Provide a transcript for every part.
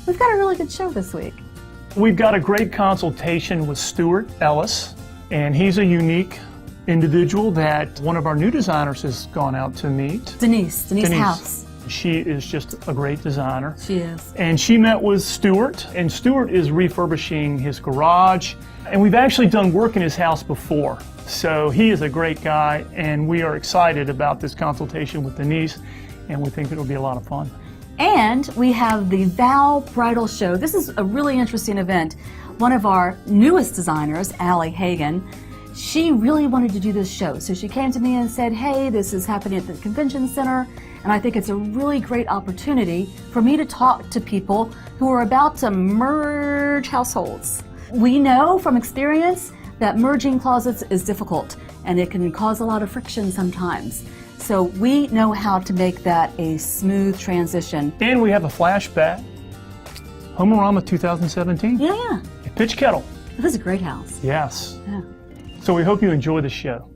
We've got a really good show this week. We've got a great consultation with Stuart Ellis, and he's a unique individual that one of our new designers has gone out to meet. Denise House. She is just a great designer. She is. And she met with Stuart, and Stuart is refurbishing his garage. And we've actually done work in his house before. So he is a great guy, and we are excited about this consultation with Denise, and we think it'll be a lot of fun. And we have the Val Bridal Show. This is a really interesting event. One of our newest designers, Allie Hagan, she really wanted to do this show. So she came to me and said, hey, this is happening at the convention center, and I think it's a really great opportunity for me to talk to people who are about to merge households. We know from experience that merging closets is difficult, and it can cause a lot of friction sometimes. So we know how to make that a smooth transition. And we have a flashback, Home-A-Rama 2017. Yeah. Pitch Kettle. This is a great house. Yes. Yeah. So we hope you enjoy the show.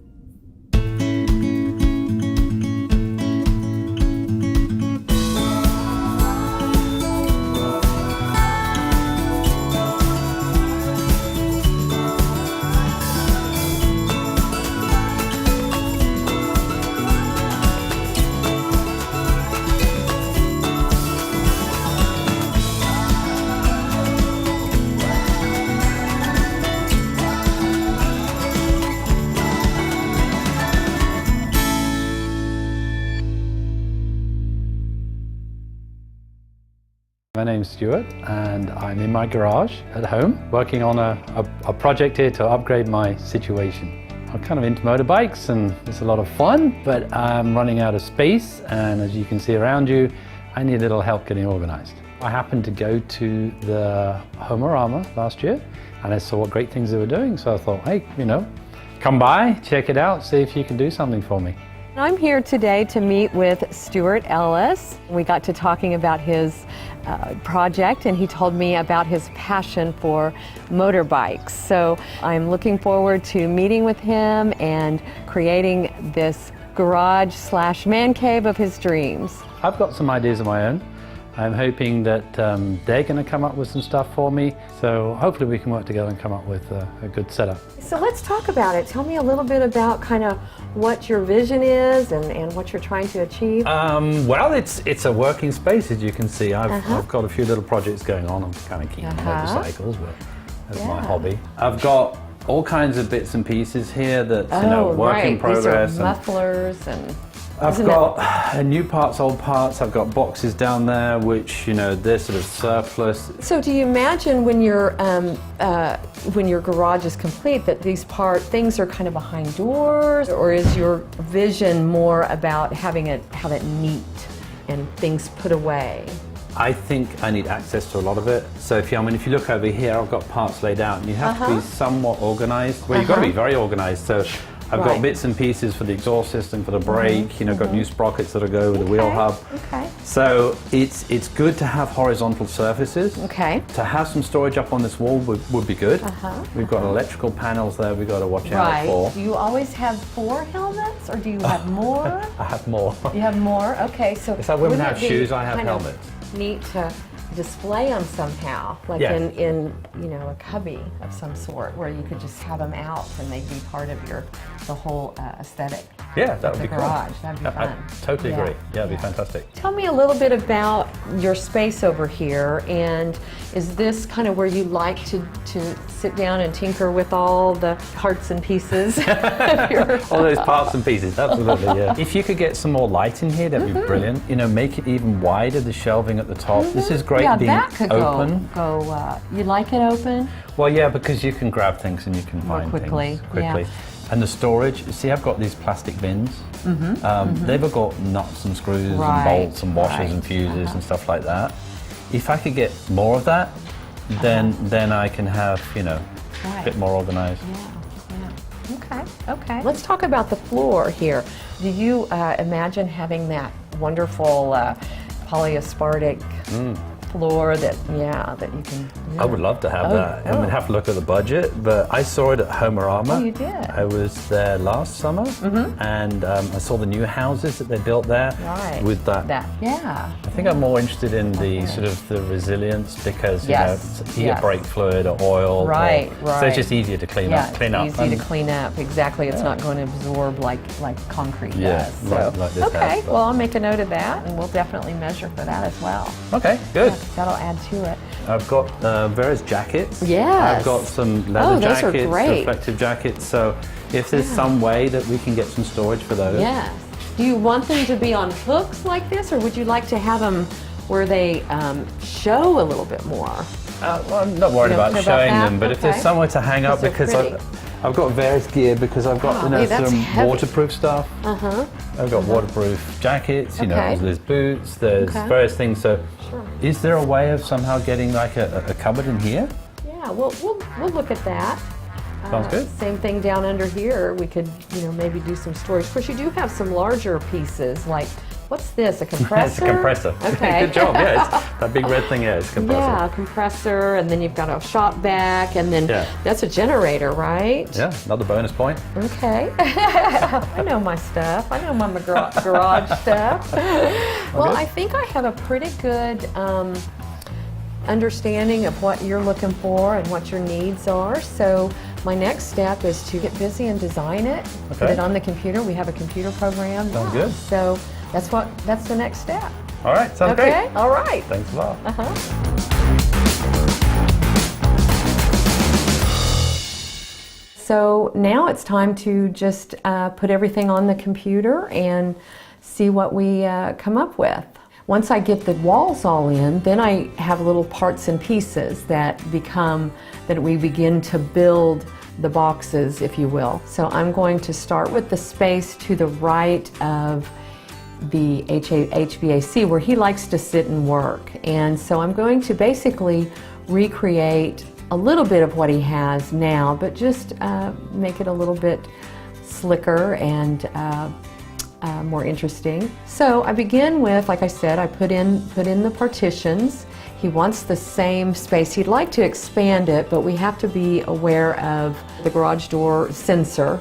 My name's Stuart, and I'm in my garage at home working on a project here to upgrade my situation. I'm kind of into motorbikes and it's a lot of fun, but I'm running out of space, and as you can see around you, I need a little help getting organized. I happened to go to the Home-A-Rama last year and I saw what great things they were doing, so I thought, hey, come by, check it out, see if you can do something for me. I'm here today to meet with Stuart Ellis. We got to talking about his project, and he told me about his passion for motorbikes. So I'm looking forward to meeting with him and creating this garage / man cave of his dreams. I've got some ideas of my own. I'm hoping that they're going to come up with some stuff for me. So hopefully we can work together and come up with a good setup. So let's talk about it. Tell me a little bit about kind of what your vision is and what you're trying to achieve. Well, it's a working space, as you can see. I've got a few little projects going on. I'm kind of keen on motorcycles, but that's my hobby. I've got all kinds of bits and pieces here that's work in progress. These are mufflers and I've got new parts, old parts. I've got boxes down there, which they're sort of surplus. So, do you imagine when your garage is complete that these things are kind of behind doors, or is your vision more about having it neat and things put away? I think I need access to a lot of it. So if you look over here, I've got parts laid out, and you have to be somewhat organized. Well, you've got to be very organized. So I've got bits and pieces for the exhaust system, for the brake, got new sprockets that'll go with the wheel hub. Okay. So it's good to have horizontal surfaces. Okay. To have some storage up on this wall would be good. We've got electrical panels there we've got to watch out for. Do you always have 4 helmets, or do you have more? I have more. You have more? Okay, so it's like women have shoes, I have helmets. Neat to display them somehow, like in a cubby of some sort, where you could just have them out and they'd be part of the whole aesthetic. Yeah, that would be cool. Garage. That'd be fun. I totally agree. Yeah, it'd be fantastic. Tell me a little bit about your space over here, and is this kind of where you like to sit down and tinker with all the parts and pieces? All those parts and pieces, absolutely, yeah. If you could get some more light in here, that'd be brilliant. Make it even wider, the shelving at the top. This is great being that could open. You like it open? Well, yeah, because you can grab things and you can find quickly. things quickly. Yeah. And the storage, see, I've got these plastic bins. They've got nuts and screws and bolts and washers and fuses and stuff like that. If I could get more of that, then I can have, a bit more organized. Yeah. Okay. Let's talk about the floor here. Do you imagine having that wonderful polyaspartic floor that you can. Yeah. I would love to have that. I would have to look at the budget, but I saw it at Home-A-Rama. Oh, you did? I was there last summer, and I saw the new houses that they built there. Right. With that. Yeah. I think I'm more interested in the sort of the resilience because you get brake fluid or oil. Right. So it's just easier to clean up. Easy to clean up. Exactly. It's not going to absorb like concrete does. So. Like this Okay. house, Well, I'll make a note of that, and we'll definitely measure for that as well. Okay. Good. That'll add to it. I've got various jackets. Yes. I've got some leather those are jackets, great. reflective jackets. So if there's some way that we can get some storage for those. Yes. Do you want them to be on hooks like this, or would you like to have them where they show a little bit more? Well, I'm not worried about showing them, but if there's somewhere to hang up, because I've got various gear, because I've got some waterproof stuff. I've got waterproof jackets, there's boots, there's various things. So is there a way of somehow getting like a cupboard in here? Yeah, we'll look at that. Sounds good. Same thing down under here. We could, maybe do some storage. Of course, you do have some larger pieces, like, what's this, a compressor? It's a compressor. Okay. Good job, yeah. That big red thing, it's a compressor. Yeah, a compressor, and then you've got a shop vac, and then that's a generator, right? Yeah, another bonus point. Okay. I know my stuff. I know my garage stuff. Well, I think I have a pretty good understanding of what you're looking for and what your needs are. So my next step is to get busy and design it, put it on the computer. We have a computer program. Sounds good. So that's the next step. All right, sounds great. Okay, all right. Thanks a lot. So now it's time to just put everything on the computer and see what we come up with. Once I get the walls all in, then I have little parts and pieces that we begin to build the boxes, if you will. So I'm going to start with the space to the right of the HVAC where he likes to sit and work. And so I'm going to basically recreate a little bit of what he has now, but just make it a little bit slicker and more interesting. So I begin with, like I said, I put in the partitions. He wants the same space. He'd like to expand it, but we have to be aware of the garage door sensor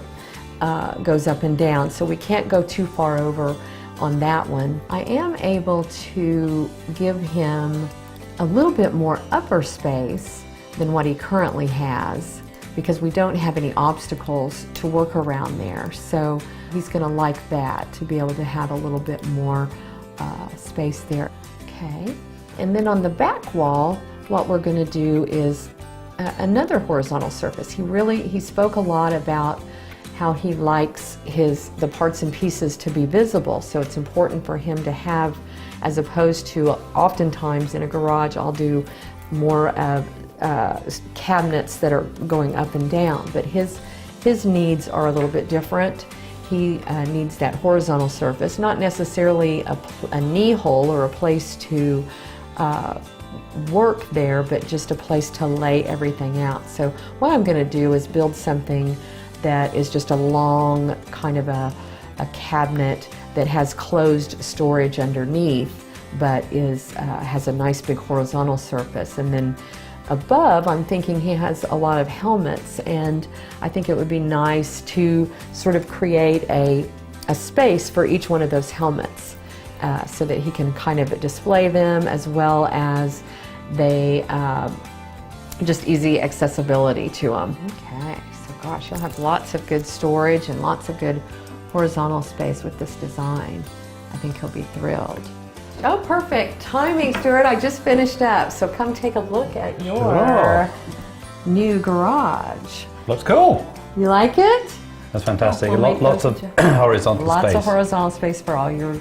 goes up and down, so we can't go too far over on that one. I am able to give him a little bit more upper space than what he currently has, because we don't have any obstacles to work around there. So he's going to like that, to be able to have a little bit more space there. Okay. And then on the back wall, what we're going to do is another horizontal surface. He spoke a lot about how he likes the parts and pieces to be visible. So it's important for him to have, as opposed to oftentimes in a garage, I'll do more of cabinets that are going up and down, but his needs are a little bit different. He needs that horizontal surface, not necessarily a knee hole or a place to work there, but just a place to lay everything out. So what I'm going to do is build something that is just a long kind of a cabinet that has closed storage underneath, but has a nice big horizontal surface. And then above, I'm thinking he has a lot of helmets, and I think it would be nice to sort of create a space for each one of those helmets so that he can kind of display them, as well as they just easy accessibility to them. Okay, so gosh, you'll have lots of good storage and lots of good horizontal space with this design. I think he'll be thrilled. Oh, perfect timing, Stuart. I just finished up, so come take a look at your new garage. Looks cool. You like it? That's fantastic. We'll Lots of horizontal space. Lots of horizontal space for all your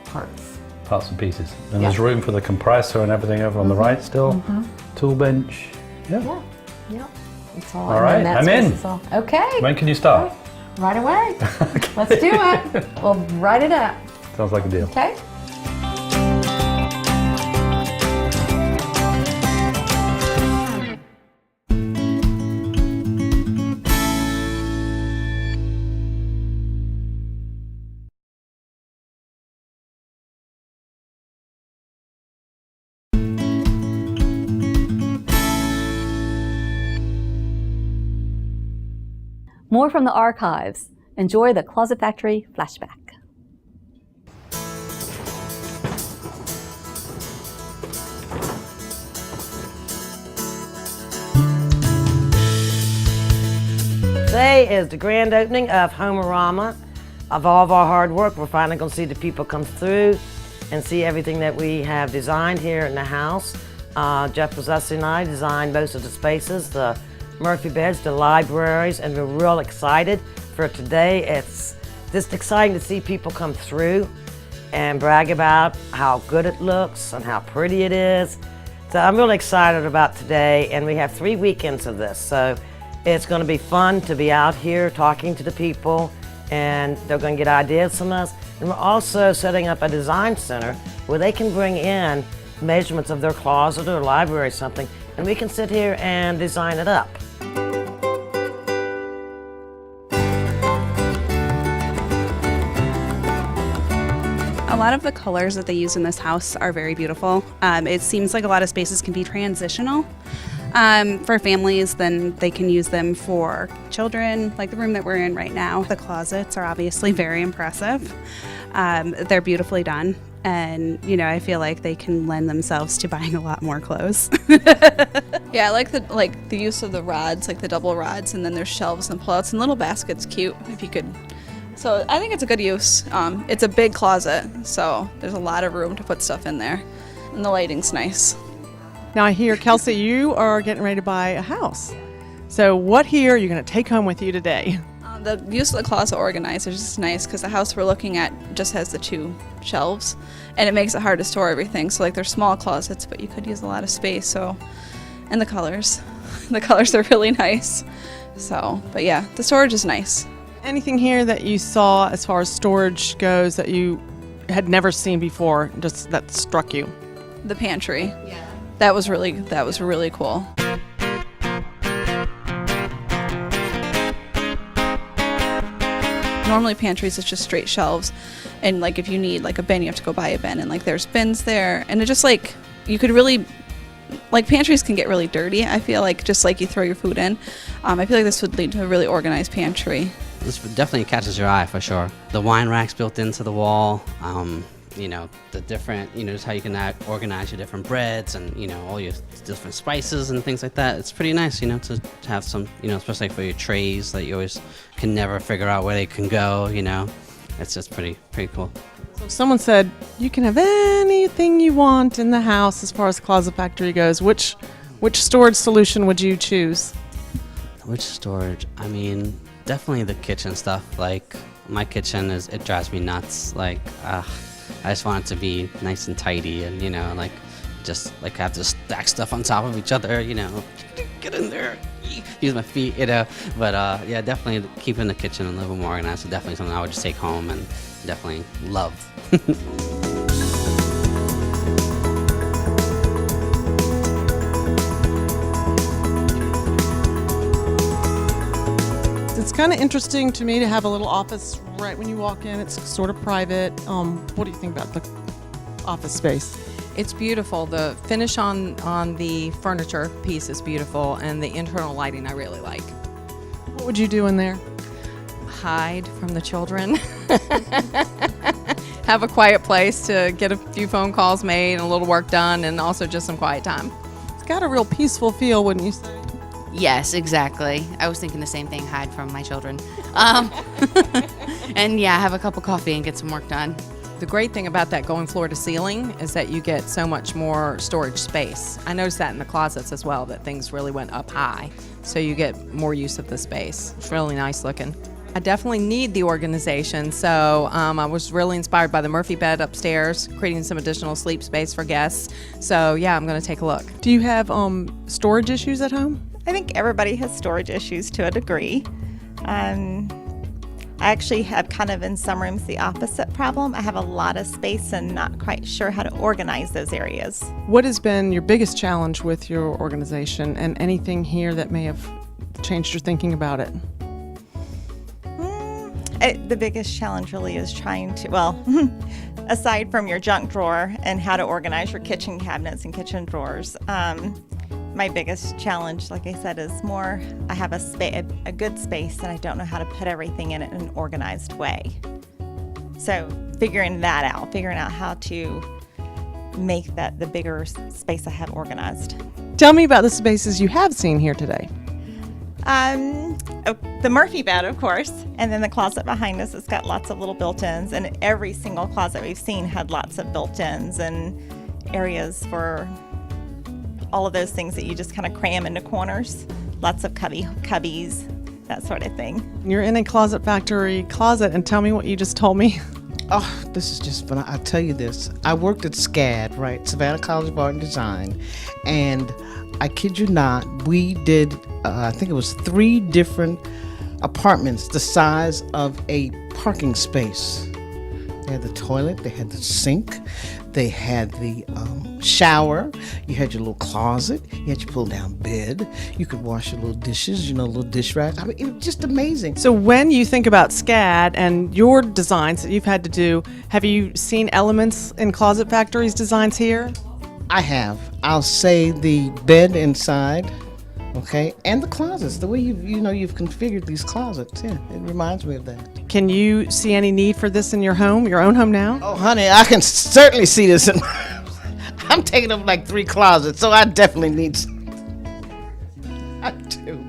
parts. Parts and pieces. And there's room for the compressor and everything over on the right still. Tool bench. Yeah. It's all right, I'm in. Okay. When can you start? Right away. Let's do it. We'll write it up. Sounds like a deal. Okay. More from the archives. Enjoy the Closet Factory flashback. Today is the grand opening of Home-A-Rama. Of all of our hard work, we're finally going to see the people come through and see everything that we have designed here in the house. Jeff Possessi and I designed most of the spaces, the Murphy beds, the libraries, and we're real excited for today. It's just exciting to see people come through and brag about how good it looks and how pretty it is. So I'm really excited about today, and we have 3 weekends of this. So it's going to be fun to be out here talking to the people, and they're going to get ideas from us. And we're also setting up a design center where they can bring in measurements of their closet or library or something, and we can sit here and design it up. A lot of the colors that they use in this house are very beautiful. It seems like a lot of spaces can be transitional. For families, then they can use them for children, like the room that we're in right now. The closets are obviously very impressive. They're beautifully done, and I feel like they can lend themselves to buying a lot more clothes. Yeah, I like the use of the rods, like the double rods, and then there's shelves and pullouts and little baskets. Cute if you could. So I think it's a good use. It's a big closet, so there's a lot of room to put stuff in there, and the lighting's nice. Now I hear, Kelsey, you are getting ready to buy a house. So what here are you going to take home with you today? The use of the closet organizer is just nice because the house we're looking at just has the 2 shelves, and it makes it hard to store everything. So they're small closets, but you could use a lot of space. And the colors are really nice. But yeah, the storage is nice. Anything here that you saw as far as storage goes that you had never seen before, just that struck you? The pantry. Yeah. That was really cool. Normally pantries, it's just straight shelves, and if you need a bin, you have to go buy a bin, and there's bins there, and it just you could really pantries can get really dirty. I feel just you throw your food in. I feel like this would lead to a really organized pantry. This definitely catches your eye for sure. The wine racks built into the wall. The different, just how you can organize your different breads and, all your different spices and things like that. It's pretty nice, to have some, especially for your trays that you always can never figure out where they can go, It's just pretty cool. So someone said you can have anything you want in the house as far as Closet Factory goes. Which storage solution would you choose? Which storage? I mean, definitely the kitchen stuff. My kitchen it drives me nuts. I just want it to be nice and tidy, and just have to stack stuff on top of each other. Get in there, use my feet. But yeah, definitely keeping the kitchen and living more organized is definitely something I would just take home and definitely love. It's kind of interesting to me to have a little office right when you walk in. It's sort of private. What do you think about the office space? It's beautiful. The finish on the furniture piece is beautiful, and the internal lighting I really like. What would you do in there? Hide from the children. Have a quiet place to get a few phone calls made and a little work done, and also just some quiet time. It's got a real peaceful feel, wouldn't you say? Yes, exactly. I was thinking the same thing, hide from my children. And yeah, have a cup of coffee and get some work done. The great thing about that going floor to ceiling is that you get so much more storage space. I noticed that in the closets as well, that things really went up high, so you get more use of the space. It's really nice looking. I definitely need the organization, so I was really inspired by the Murphy bed upstairs, creating some additional sleep space for guests. So yeah, I'm going to take a look. Do you have storage issues at home? I think everybody has storage issues to a degree. I actually have kind of in some rooms the opposite problem. I have a lot of space and not quite sure how to organize those areas. What has been your biggest challenge with your organization, and anything here that may have changed your thinking about it? The biggest challenge really is trying to, aside from your junk drawer and how to organize your kitchen cabinets and kitchen drawers, My biggest challenge, like I said, is more I have a good space and I don't know how to put everything in it in an organized way. So figuring out how to make that the bigger space I have organized. Tell me about the spaces you have seen here today. The Murphy bed, of course, and then the closet behind us has got lots of little built-ins, and every single closet we've seen had lots of built-ins and areas for all of those things that you just kind of cram into corners. Lots of cubbies, that sort of thing. You're in a Closet Factory closet, and tell me what you just told me. Oh, this is just fun. I'll tell you this. I worked at SCAD, right? Savannah College of Art and Design. And I kid you not, we did, I think it was 3 different apartments the size of a parking space. They had the toilet, they had the sink, they had the shower, you had your little closet, you had your pull-down bed, you could wash your little dishes, little dish rack. I mean, it was just amazing. So when you think about SCAD and your designs that you've had to do, have you seen elements in Closet Factory's designs here? I have. I'll say the bed inside, okay, and the closets. The way you've configured these closets, yeah, it reminds me of that. Can you see any need for this in your home, your own home now? Oh, honey, I can certainly see this in I'm taking up like 3 closets, so I definitely need some. I do.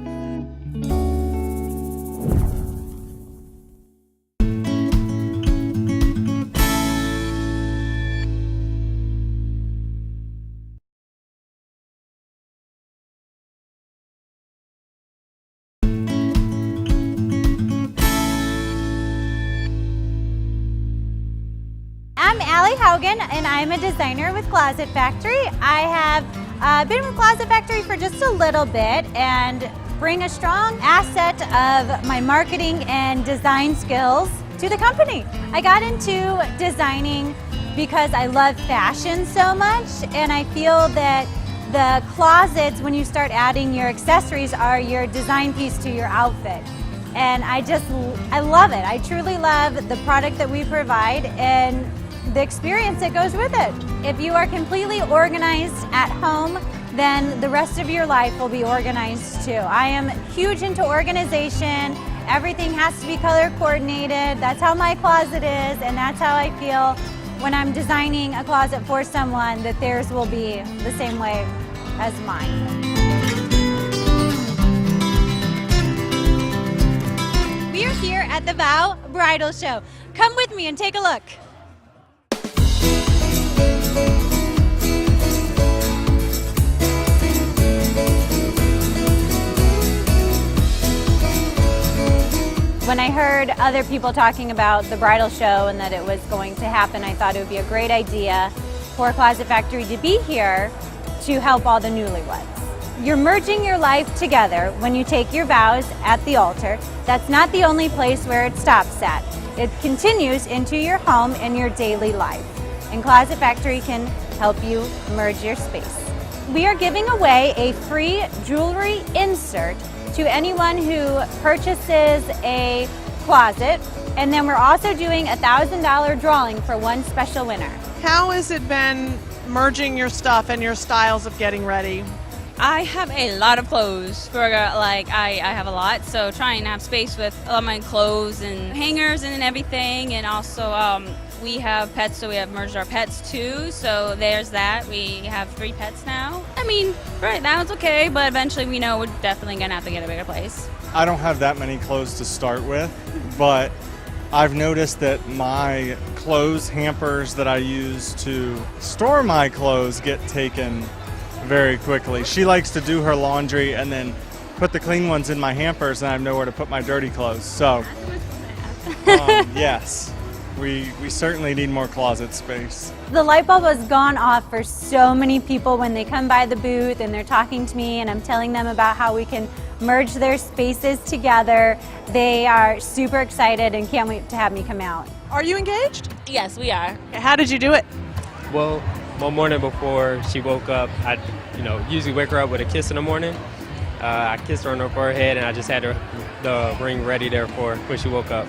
I'm Allie Haugen, and I'm a designer with Closet Factory. I have been with Closet Factory for just a little bit and bring a strong asset of my marketing and design skills to the company. I got into designing because I love fashion so much, and I feel that the closets, when you start adding your accessories, are your design piece to your outfit. And I love it. I truly love the product that we provide and the experience that goes with it. If you are completely organized at home, then the rest of your life will be organized too. I am huge into organization. Everything has to be color coordinated. That's how my closet is, and that's how I feel when I'm designing a closet for someone, that theirs will be the same way as mine. We are here at the Vow Bridal Show. Come with me and take a look. When I heard other people talking about the bridal show and that it was going to happen, I thought it would be a great idea for Closet Factory to be here to help all the newlyweds. You're merging your life together when you take your vows at the altar. That's not the only place where it stops at. It continues into your home and your daily life. And Closet Factory can help you merge your space. We are giving away a free jewelry insert to anyone who purchases a closet, and then we're also doing a $1,000 drawing for one special winner. How has it been merging your stuff and your styles of getting ready? I have a lot of clothes. I have a lot, so trying to have space with all my clothes and hangers and everything, and also we have pets, so we have merged our pets too, so there's that. We have 3 pets now. I mean, right now it's okay, but eventually we know we're definitely gonna have to get a bigger place. I don't have that many clothes to start with, but I've noticed that my clothes hampers that I use to store my clothes get taken very quickly. She likes to do her laundry and then put the clean ones in my hampers, and I have nowhere to put my dirty clothes. So, yes. We certainly need more closet space. The light bulb has gone off for so many people when they come by the booth and they're talking to me and I'm telling them about how we can merge their spaces together. They are super excited and can't wait to have me come out. Are you engaged? Yes, we are. How did you do it? Well, one morning before she woke up, I usually wake her up with a kiss in the morning. I kissed her on her forehead and I just had the ring ready there for her when she woke up.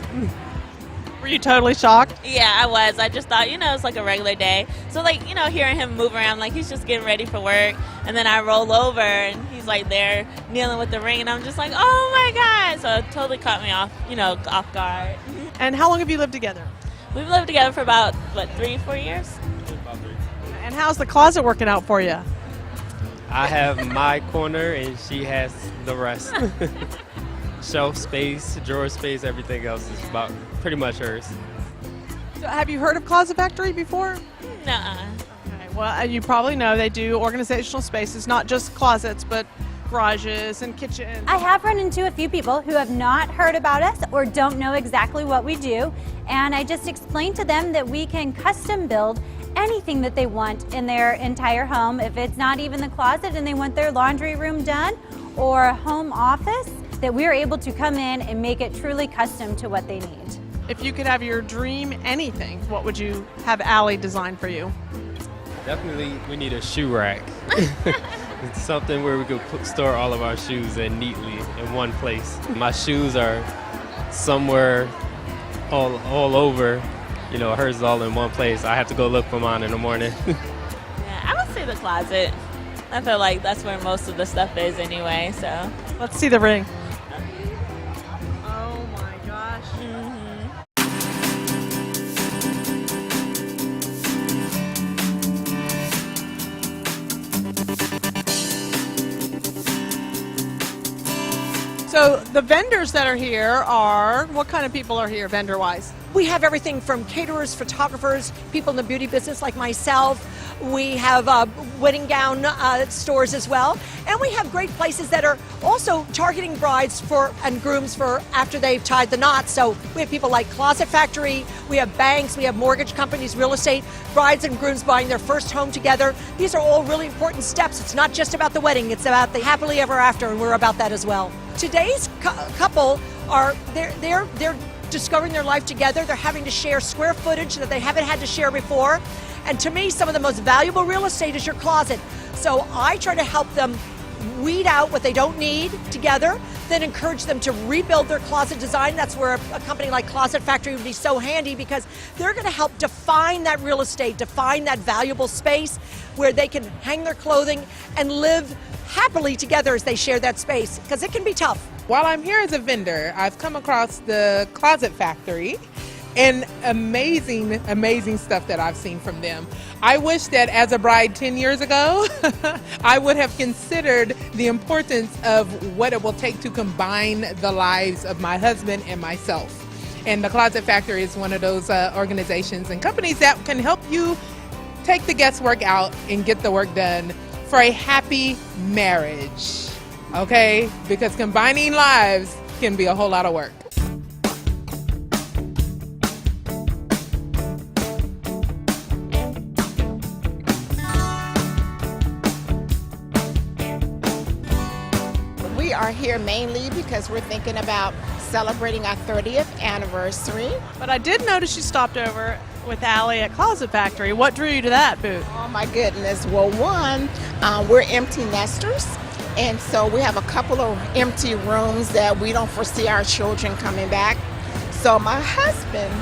Were you totally shocked? Yeah, I was. I just thought, it's like a regular day. So, like, hearing him move around, like he's just getting ready for work. And then I roll over and he's like there kneeling with the ring. And I'm just like, oh my God. So it totally caught me off, off guard. And how long have you lived together? We've lived together for about, 3-4 years? And how's the closet working out for you? I have my corner and she has the rest. Shelf space, drawer space, everything else is about pretty much hers. So have you heard of Closet Factory before? Nuh-uh. Okay, well, you probably know they do organizational spaces, not just closets, but garages and kitchens. I have run into a few people who have not heard about us or don't know exactly what we do, and I just explained to them that we can custom build anything that they want in their entire home. If it's not even the closet and they want their laundry room done or a home office, that we're able to come in and make it truly custom to what they need. If you could have your dream anything, what would you have Allie design for you? Definitely, we need a shoe rack. It's something where we could store all of our shoes in neatly in one place. My shoes are somewhere all over. Hers is all in one place. I have to go look for mine in the morning. Yeah, I would say the closet. I feel like that's where most of the stuff is anyway, so. Let's see the ring. Oh my gosh. So the vendors that are here are, what kind of people are here vendor-wise? We have everything from caterers, photographers, people in the beauty business like myself. We have wedding gown stores as well. And we have great places that are also targeting brides and grooms for after they've tied the knot. So we have people like Closet Factory, we have banks, we have mortgage companies, real estate, brides and grooms buying their first home together. These are all really important steps. It's not just about the wedding, it's about the happily ever after, and we're about that as well. Today's couple are, they're discovering their life together. They're having to share square footage that they haven't had to share before. And to me, some of the most valuable real estate is your closet. So I try to help them weed out what they don't need together, then encourage them to rebuild their closet design. That's where a company like Closet Factory would be so handy, because they're going to help define that real estate, define that valuable space where they can hang their clothing and live happily together as they share that space, because it can be tough. While I'm here as a vendor, I've come across the Closet Factory and amazing stuff that I've seen from them. I wish that as a bride 10 years ago, I would have considered the importance of what it will take to combine the lives of my husband and myself. And the Closet Factory is one of those organizations and companies that can help you take the guesswork out and get the work done for a happy marriage. Okay? Because combining lives can be a whole lot of work. We are here mainly because we're thinking about celebrating our 30th anniversary. But I did notice you stopped over with Allie at Closet Factory. What drew you to that booth? Oh my goodness. Well, one, we're empty nesters. And so we have a couple of empty rooms that we don't foresee our children coming back. So my husband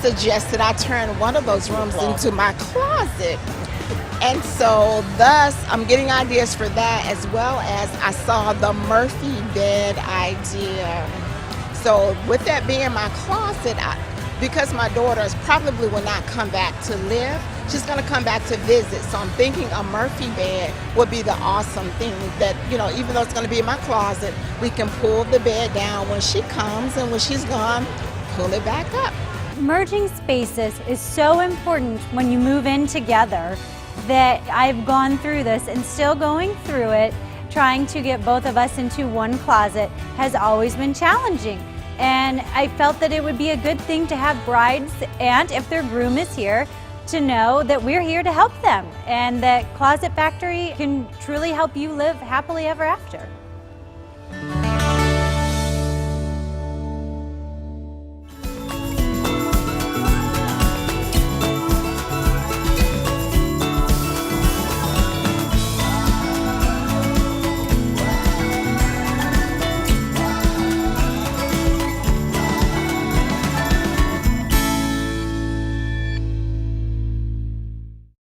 suggested I turn one of those rooms into my closet. And so thus I'm getting ideas for that, as well as I saw the Murphy bed idea. So with that being my closet, because my daughter probably will not come back to live, she's going to come back to visit. So I'm thinking a Murphy bed would be the awesome thing that, even though it's going to be in my closet, we can pull the bed down when she comes, and when she's gone, pull it back up. Merging spaces is so important when you move in together, that I've gone through this and still going through it. Trying to get both of us into one closet has always been challenging. And I felt that it would be a good thing to have brides, and if their groom is here, to know that we're here to help them, and that Closet Factory can truly help you live happily ever after.